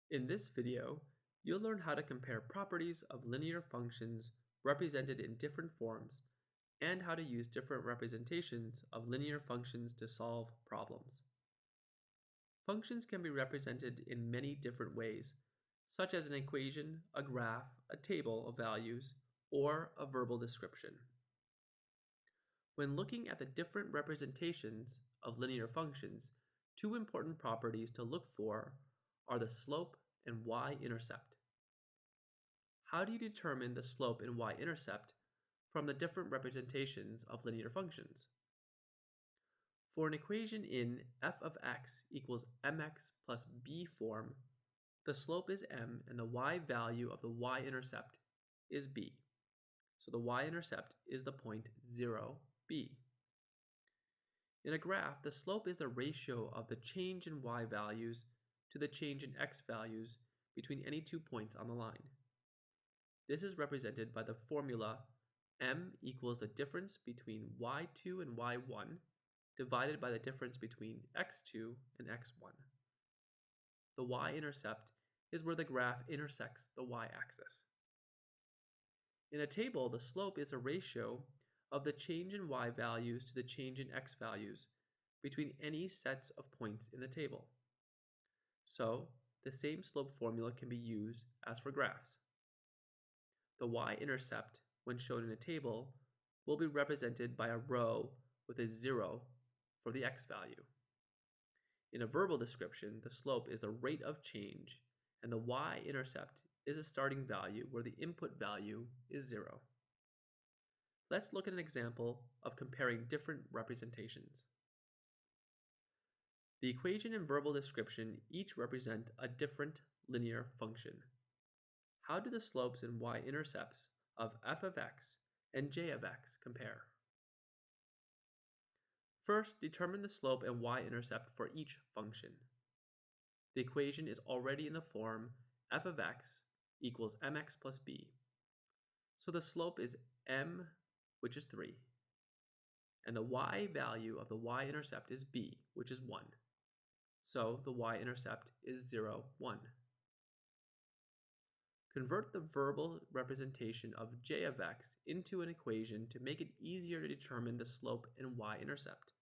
In this video, you'll learn how to compare properties of linear functions represented in different forms and how to use different representations of linear functions to solve problems. Functions can be represented in many different ways, such as an equation, a graph, a table of values, or a verbal description. When looking at the different representations of linear functions, two important properties to look for are the slope and Y-intercept. How do you determine the slope and Y-intercept from the different representations of linear functions? For an equation in f of x equals mx plus b form, the slope is m and the y value of the y-intercept is b. So the y-intercept is the point 0, b. In a graph, the slope is the ratio of the change in y values to the change in x values between any 2 points on the line. This is represented by the formula m equals the difference between y2 and y1 divided by the difference between x2 and x1. The y-intercept is where the graph intersects the y-axis. In a table, the slope is a ratio of the change in y values to the change in x values between any sets of points in the table. So, the same slope formula can be used as for graphs. The y-intercept, when shown in a table, will be represented by a row with a 0 for the x value. In a verbal description, the slope is the rate of change, and the y-intercept is a starting value where the input value is 0. Let's look at an example of comparing different representations. The equation and verbal description each represent a different linear function. How do the slopes and y-intercepts of f of x and j of x compare? First, determine the slope and y-intercept for each function. The equation is already in the form f of x equals mx plus b. So the slope is m, which is 3. And the y value of the y-intercept is b, which is 1. So the y-intercept is 0, 1. Convert the verbal representation of j of x into an equation to make it easier to determine the slope and y-intercept.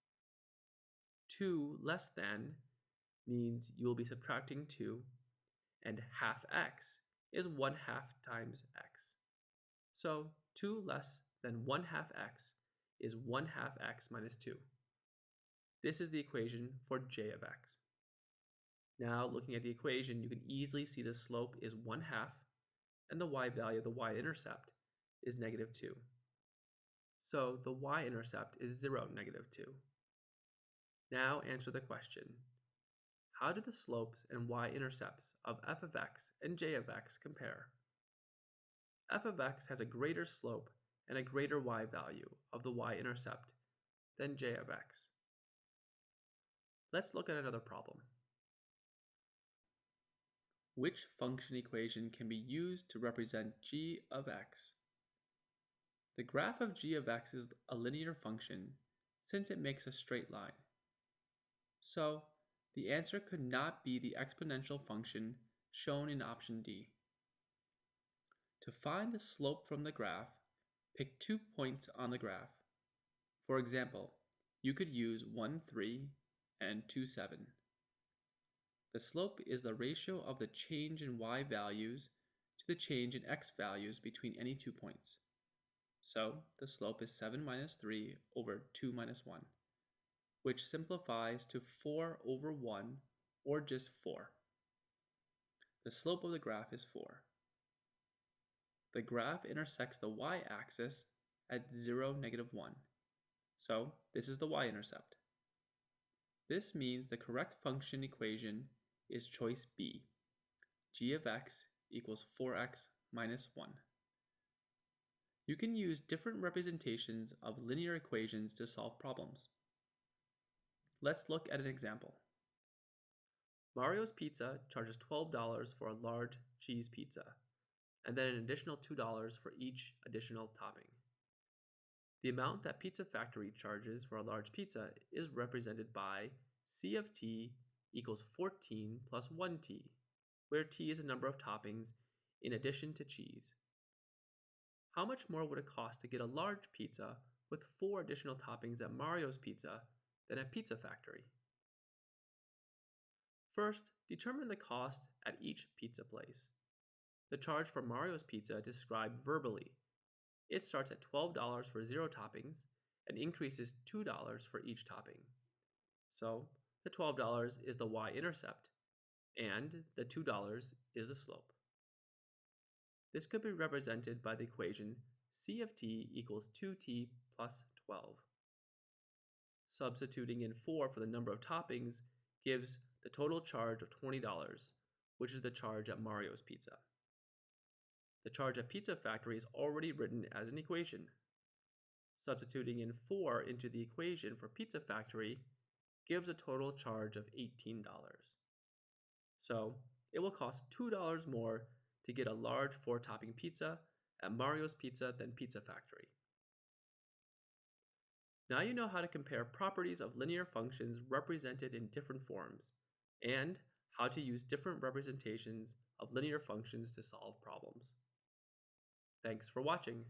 2 less than means you will be subtracting 2, and half x is 1/2 times x. So 2 less than 1/2 x is 1/2 x minus 2. This is the equation for j of x. Now, looking at the equation, you can easily see the slope is 1/2, and the y value of the y-intercept is -2. So the y-intercept is 0, -2. Now answer the question, how do the slopes and y-intercepts of f of x and j of x compare? F of x has a greater slope and a greater y value of the y-intercept than j of x. Let's look at another problem. Which function equation can be used to represent g of x? The graph of g of x is a linear function since it makes a straight line. So, the answer could not be the exponential function shown in option D. To find the slope from the graph, pick 2 points on the graph. For example, you could use 1, 3 and 2, 7. The slope is the ratio of the change in y values to the change in x values between any 2 points. So, the slope is 7 minus 3 over 2 minus 1, which simplifies to 4 over 1, or just 4. The slope of the graph is 4. The graph intersects the y-axis at 0, -1. So, this is the y-intercept. This means the correct function equation is choice B. G of x equals 4x minus 1. You can use different representations of linear equations to solve problems. Let's look at an example. Mario's Pizza charges $12 for a large cheese pizza, and then an additional $2 for each additional topping. The amount that Pizza Factory charges for a large pizza is represented by C of t equals 14 plus 1t, where t is the number of toppings in addition to cheese. How much more would it cost to get a large pizza with 4 additional toppings at Mario's Pizza than at Pizza Factory? First, determine the cost at each pizza place. The charge for Mario's Pizza is described verbally. It starts at $12 for 0 toppings and increases $2 for each topping. So, the $12 is the Y-intercept, and the $2 is the slope. This could be represented by the equation C of t equals 2t plus 12. Substituting in 4 for the number of toppings gives the total charge of $20, which is the charge at Mario's Pizza. The charge at Pizza Factory is already written as an equation. Substituting in 4 into the equation for Pizza Factory gives a total charge of $18. So, it will cost $2 more to get a large 4-topping pizza at Mario's Pizza than Pizza Factory. Now you know how to compare properties of linear functions represented in different forms, and how to use different representations of linear functions to solve problems. Thanks for watching.